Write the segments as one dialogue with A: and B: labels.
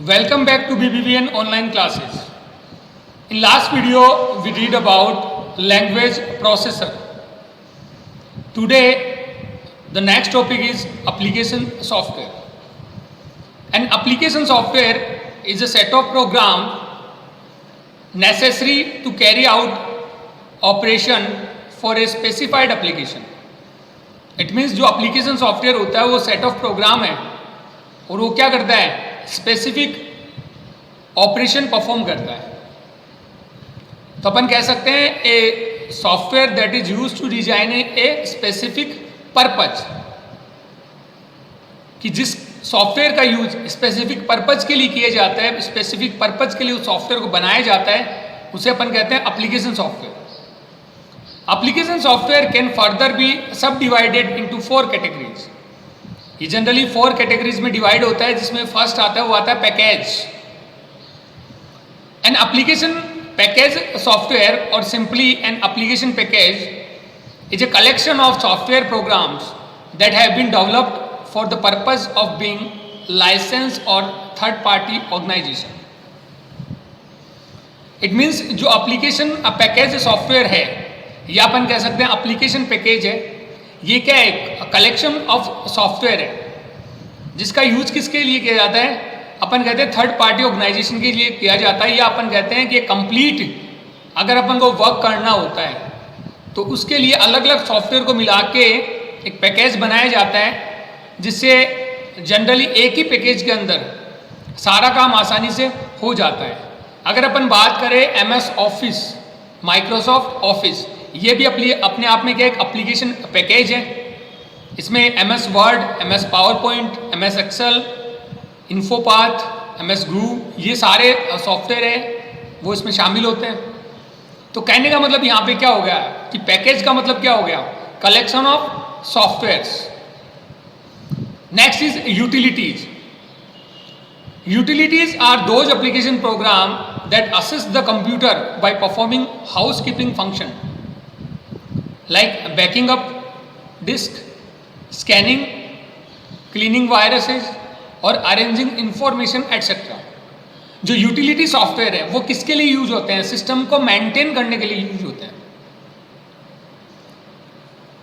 A: Welcome back to BBVN online classes. In last video, we read about language processor. Today, the next topic is application software. An application software is a set of programs necessary to carry out operation for a specified application. It means जो application software होता है वो set of program है और वो क्या करता है स्पेसिफिक ऑपरेशन परफॉर्म करता है. तो अपन कह सकते हैं a software that is use to design a specific purpose, कि जिस सॉफ्टवेयर का यूज स्पेसिफिक पर्पज के लिए किया जाता है, स्पेसिफिक पर्पज के लिए उस सॉफ्टवेयर को बनाया जाता है, उसे अपन कहते हैं application software. Application software can further be subdivided into 4 categories. ये जनरली 4 कैटेगरीज में डिवाइड होता है, जिसमें फर्स्ट आता है वो आता है package. An application package software और simply an application package is a collection of software programs that have been developed for the purpose of being license और third party organisation. It means जो application package software है, या अपन कह सकते हैं application package है, ये क्या है, कलेक्शन ऑफ सॉफ्टवेयर है जिसका यूज किसके लिए किया जाता है, अपन कहते हैं थर्ड पार्टी ऑर्गेनाइजेशन के लिए किया जाता है, या अपन कहते हैं कि कंप्लीट अगर अपन को वर्क करना होता है तो उसके लिए अलग अलग सॉफ्टवेयर को मिला के एक पैकेज बनाया जाता है, जिससे जनरली एक ही पैकेज के अंदर सारा काम आसानी से हो जाता है. अगर अपन बात करें MS ऑफिस, माइक्रोसॉफ्ट ऑफिस, ये भी अपने आप में क्या एक एप्लीकेशन पैकेज है. इसमें MS word, MS PowerPoint, MS Excel, InfoPath, MS Groove, ये सारे सॉफ्टवेयर है वो इसमें शामिल होते हैं. तो कहने का मतलब यहाँ पे क्या हो गया कि पैकेज का मतलब क्या हो गया, collection of softwares. Next is utilities. Utilities are those application program that assist the computer by performing housekeeping function like backing up disk, scanning, cleaning viruses और अरेंजिंग इंफॉर्मेशन एटसेट्रा. जो यूटिलिटी सॉफ्टवेयर है वो किसके लिए use होते हैं, system को maintain करने के लिए यूज होते हैं.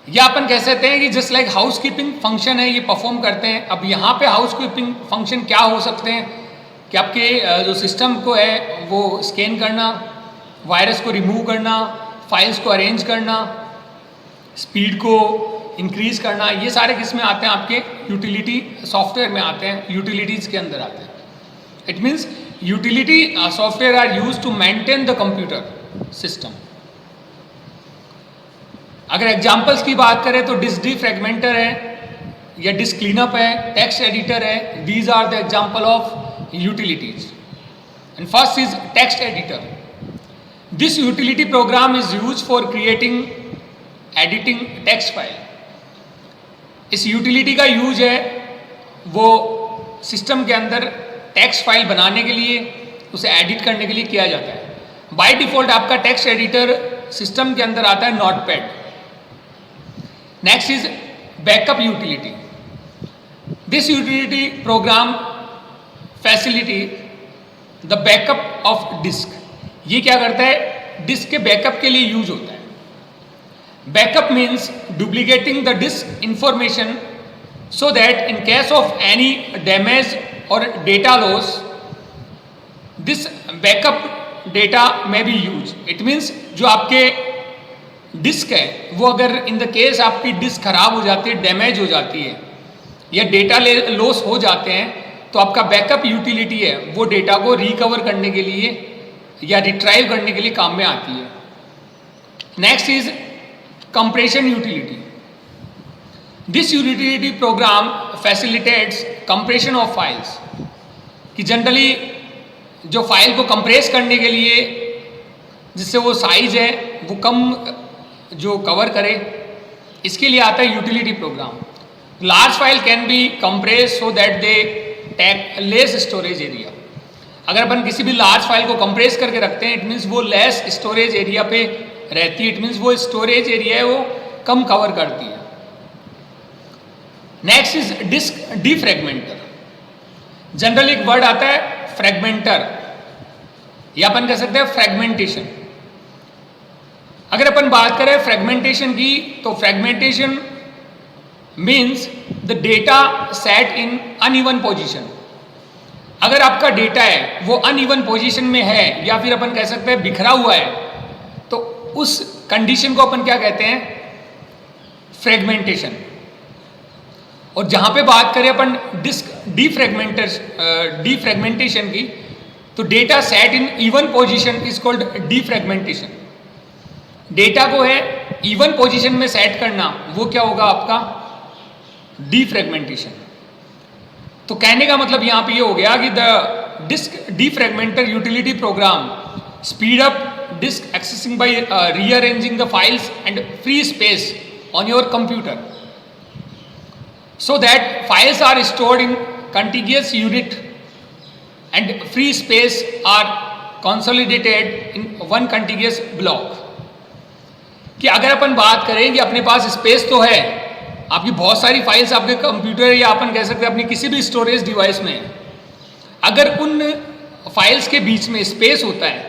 A: या अपन कह सकते हैं कि just like house keeping function है, ये परफॉर्म करते हैं. अब यहाँ पे हाउस कीपिंग फंक्शन क्या हो सकते हैं कि आपके जो सिस्टम को है वो स्कैन करना, वायरस को रिमूव करना, फाइल्स को अरेंज करना, स्पीड को इंक्रीज करना, ये सारे किस में आते हैं, आपके यूटिलिटी सॉफ्टवेयर में आते हैं, यूटिलिटीज के अंदर आते हैं. It means utility software are use to maintain the computer system. अगर एग्जांपल्स की बात करें तो डिस्क डिफ्रैगमेंटर है, या डिस्क क्लीनअप है, टेक्स्ट एडिटर है. These are the example of utilities. And first is text editor. This utility program is use for creating editing text file. इस यूटिलिटी का यूज है वो सिस्टम के अंदर टेक्स्ट फाइल बनाने के लिए, उसे एडिट करने के लिए किया जाता है. बाय डिफॉल्ट आपका टेक्स्ट एडिटर सिस्टम के अंदर आता है notepad. Next is backup utility. This utility program facility the backup of disk. ये क्या करता है, डिस्क के बैकअप के लिए यूज होता है. Backup means duplicating the disk information so that in case of any damage or data loss, this backup data may be used. It means जो आपके डिस्क है वो अगर इन द केस आपकी डिस्क खराब हो जाती है, डैमेज हो जाती है, या डेटा लॉस हो जाते हैं, तो आपका बैकअप यूटिलिटी है वो डेटा को रिकवर करने के लिए या रिट्राइव करने के लिए काम में आती है. Next is compression utility. This utility program facilitates compression of files. कि जनरली जो फाइल को कंप्रेस करने के लिए, जिससे वो साइज है वो कम जो कवर करे, इसके लिए आता है utility program. Large file can be compress so that they take less storage area. अगर अपन किसी भी लार्ज फाइल को कंप्रेस करके रखते हैं, इट मीन्स वो लेस स्टोरेज एरिया पे रहती है. इट मीन्स वो स्टोरेज एरिया है वो कम कवर करती है. Next is disk defragmenter. Generally एक वर्ड आता है फ्रेगमेंटर या अपन कह सकते हैं फ्रेगमेंटेशन। अगर अपन बात करें फ्रेगमेंटेशन की, तो fragmentation means the data set in uneven position. अगर आपका डेटा है वो अनइवन पोजीशन में है या फिर अपन कह सकते हैं बिखरा हुआ है, तो उस कंडीशन को अपन क्या कहते हैं, फ्रेगमेंटेशन। और जहां पे बात करें अपन डिस्क डीफ्रेगमेंटेशन की, तो data set in even position is called defragmentation. Data को है इवन पोजीशन में सेट करना, वो क्या होगा आपका, डीफ्रेगमेंटेशन। तो कहने का मतलब यहां पे ये हो गया कि the disk defragmenter utility program speed up disk accessing by rearranging the files and free space on your computer so that files are stored in contiguous unit and free space are consolidated in one contiguous block। कि अगर अपन बात करें कि अपने पास space तो है, आपकी बहुत सारी फाइल्स आपके कंप्यूटर या अपन कह सकते हैं अपनी किसी भी स्टोरेज डिवाइस में, अगर उन फाइल्स के बीच में स्पेस होता है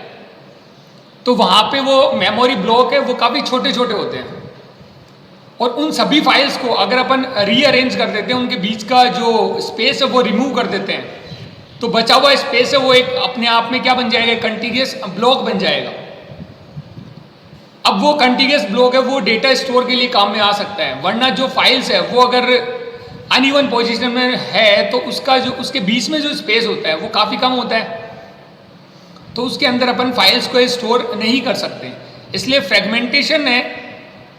A: तो वहाँ पे वो मेमोरी ब्लॉक है वो काफ़ी छोटे छोटे होते हैं, और उन सभी फाइल्स को अगर अपन रीअरेंज कर देते हैं, उनके बीच का जो स्पेस है वो रिमूव कर देते हैं, तो बचा हुआ स्पेस है वो एक अपने आप में क्या बन जाएगा, कंटिन्यूअस ब्लॉक बन जाएगा। अब वो कंटिन्यूअस ब्लॉक है वो डेटा स्टोर के लिए काम में आ सकता है, वरना जो फाइल्स है वो अगर अनइवन पोजीशन में है तो उसका जो उसके बीच में जो स्पेस होता है वो काफ़ी कम होता है, तो उसके अंदर अपन फाइल्स को स्टोर नहीं कर सकते। इसलिए फ्रेगमेंटेशन है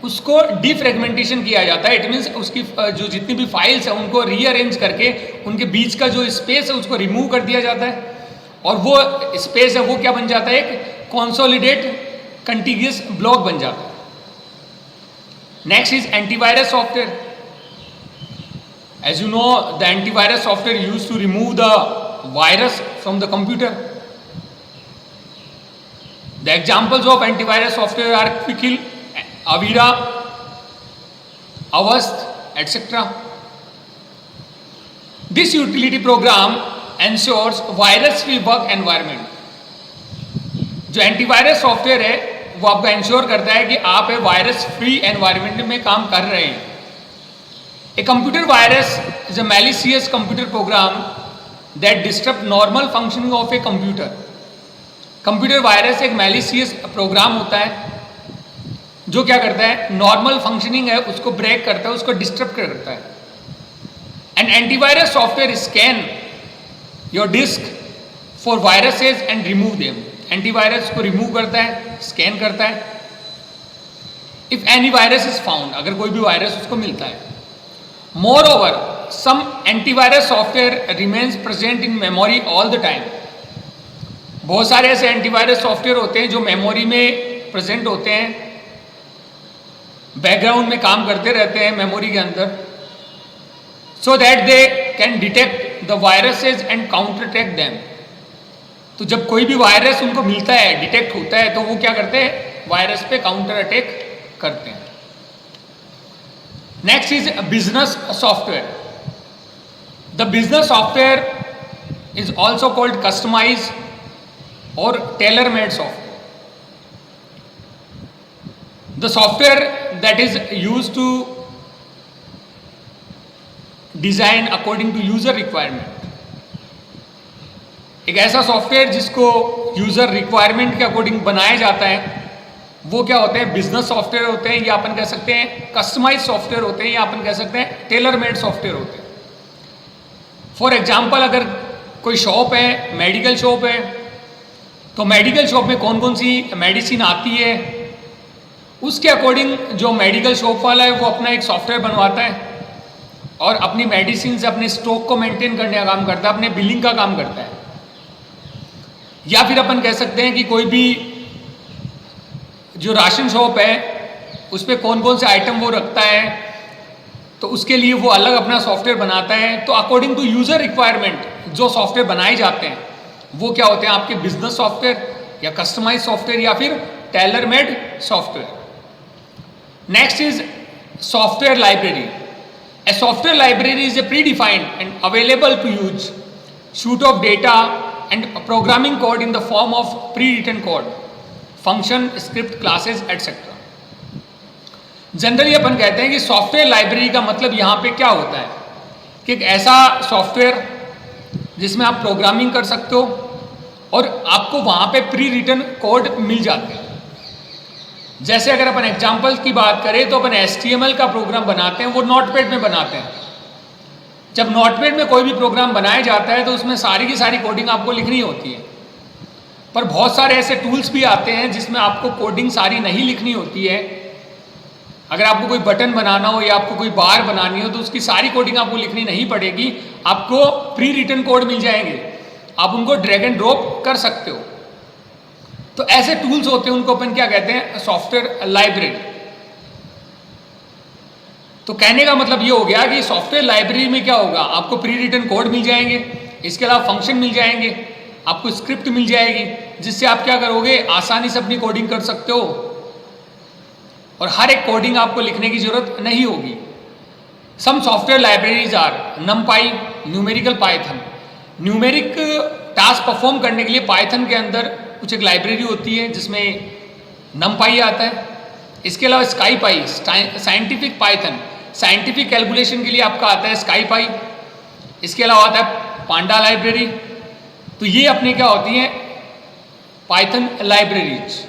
A: उसको डीफ्रेगमेंटेशन किया जाता है। इट मीन्स उसकी जो जितनी भी फाइल्स हैं उनको रीअरेंज करके उनके बीच का जो स्पेस है उसको रिमूव कर दिया जाता है, और वो स्पेस है वो क्या बन जाता है, एक कंसोलिडेट कंटिन्यूअस ब्लॉक बन जाता है। Next is antivirus software. As you know the antivirus software use to remove the virus from the computer. The examples of antivirus software are Quick Heal, Avira, Avast, etc. This utility program ensures virus-free work environment. जो antivirus software है वो आपको ensure करता है कि आप virus free environment में काम कर रहे हैं। A computer virus is a malicious computer program that disturb normal functioning of a computer. Computer virus एक मैलिशियस प्रोग्राम होता है जो क्या करता है, नॉर्मल फंक्शनिंग है उसको ब्रेक करता है, उसको डिस्टर्ब करता है। And antivirus software scan your disk for viruses and remove them. Antivirus को रिमूव करता है, स्कैन करता है। If any virus is found, अगर कोई भी वायरस उसको मिलता है। Moreover some antivirus software remains present in memory all the time. बहुत सारे ऐसे एंटीवायरस सॉफ्टवेयर होते हैं जो मेमोरी में प्रेजेंट होते हैं, बैकग्राउंड में काम करते रहते हैं मेमोरी के अंदर, सो that they can detect the viruses and counter attack them. तो जब कोई भी वायरस उनको मिलता है, डिटेक्ट होता है, तो वो क्या करते हैं, वायरस पे काउंटर अटैक करते हैं। Next is business software. The business software is also called customize और tailor made software. The software that is used to design according to user requirement। एक ऐसा सॉफ्टवेयर जिसको यूजर रिक्वायरमेंट के according बनाया जाता है, वो क्या होते हैं, बिजनेस सॉफ्टवेयर होते हैं, या अपन कह सकते हैं कस्टमाइज सॉफ्टवेयर होते हैं, या अपन कह सकते हैं टेलर मेड सॉफ्टवेयर होते हैं। फॉर एग्जाम्पल, अगर कोई शॉप है, मेडिकल शॉप है, तो मेडिकल शॉप में कौन कौन सी मेडिसिन आती है, उसके अकॉर्डिंग जो मेडिकल शॉप वाला है वो अपना एक सॉफ्टवेयर बनवाता है और अपनी मेडिसिन से अपने स्टॉक को मेंटेन करने का काम करता है, अपने बिलिंग का काम करता है। या फिर अपन कह सकते हैं कि कोई भी जो राशन शॉप है उस पर कौन कौन से आइटम वो रखता है, तो उसके लिए वो अलग अपना सॉफ्टवेयर बनाता है। तो अकॉर्डिंग टू यूजर रिक्वायरमेंट जो सॉफ्टवेयर बनाए जाते हैं वो क्या होते हैं, आपके बिजनेस सॉफ्टवेयर या कस्टमाइज सॉफ्टवेयर या फिर Taylor made software. Next is software library. A software library is a predefined and available to use suite of data and programming code in the form of pre-written code, function, script, classes, etc. Generally अपन कहते हैं कि software library का मतलब यहाँ पे क्या होता है कि एक ऐसा सॉफ्टवेयर जिसमें आप प्रोग्रामिंग कर सकते हो और आपको वहाँ पे प्री रिटन कोड मिल जाते हैं। जैसे अगर अपन एग्जाम्पल की बात करें तो अपन HTML का प्रोग्राम बनाते हैं, वो नोटपैड में बनाते हैं। जब नोटपैड में कोई भी प्रोग्राम बनाया जाता है तो उसमें सारी की सारी कोडिंग आपको लिखनी होती है, पर बहुत सारे ऐसे टूल्स भी आते हैं जिसमें आपको कोडिंग सारी नहीं लिखनी होती है। अगर आपको कोई बटन बनाना हो या आपको कोई बार बनानी हो तो उसकी सारी कोडिंग आपको लिखनी नहीं पड़ेगी, आपको प्री रिटन कोड मिल जाएंगे, आप उनको ड्रैग एंड ड्रॉप कर सकते हो। तो ऐसे टूल्स होते हैं, उनको अपन क्या कहते हैं, सॉफ्टवेयर लाइब्रेरी। तो कहने का मतलब ये हो गया कि सॉफ्टवेयर लाइब्रेरी में क्या होगा, आपको प्री रिटन कोड मिल जाएंगे, इसके अलावा फंक्शन मिल जाएंगे, आपको स्क्रिप्ट मिल जाएगी, जिससे आप क्या करोगे, आसानी से अपनी कोडिंग कर सकते हो और हर एक कोडिंग आपको लिखने की जरूरत नहीं होगी। Some software libraries are NumPy, numerical python. Numeric task perform करने के लिए पाइथन के अंदर कुछ एक लाइब्रेरी होती है जिसमें NumPy आता है। इसके अलावा SkyPy, scientific Python, scientific calculation के लिए आपका आता है SkyPy। इसके अलावा आता है पांडा लाइब्रेरी। तो ये अपने क्या होती हैं, पाइथन लाइब्रेरीज।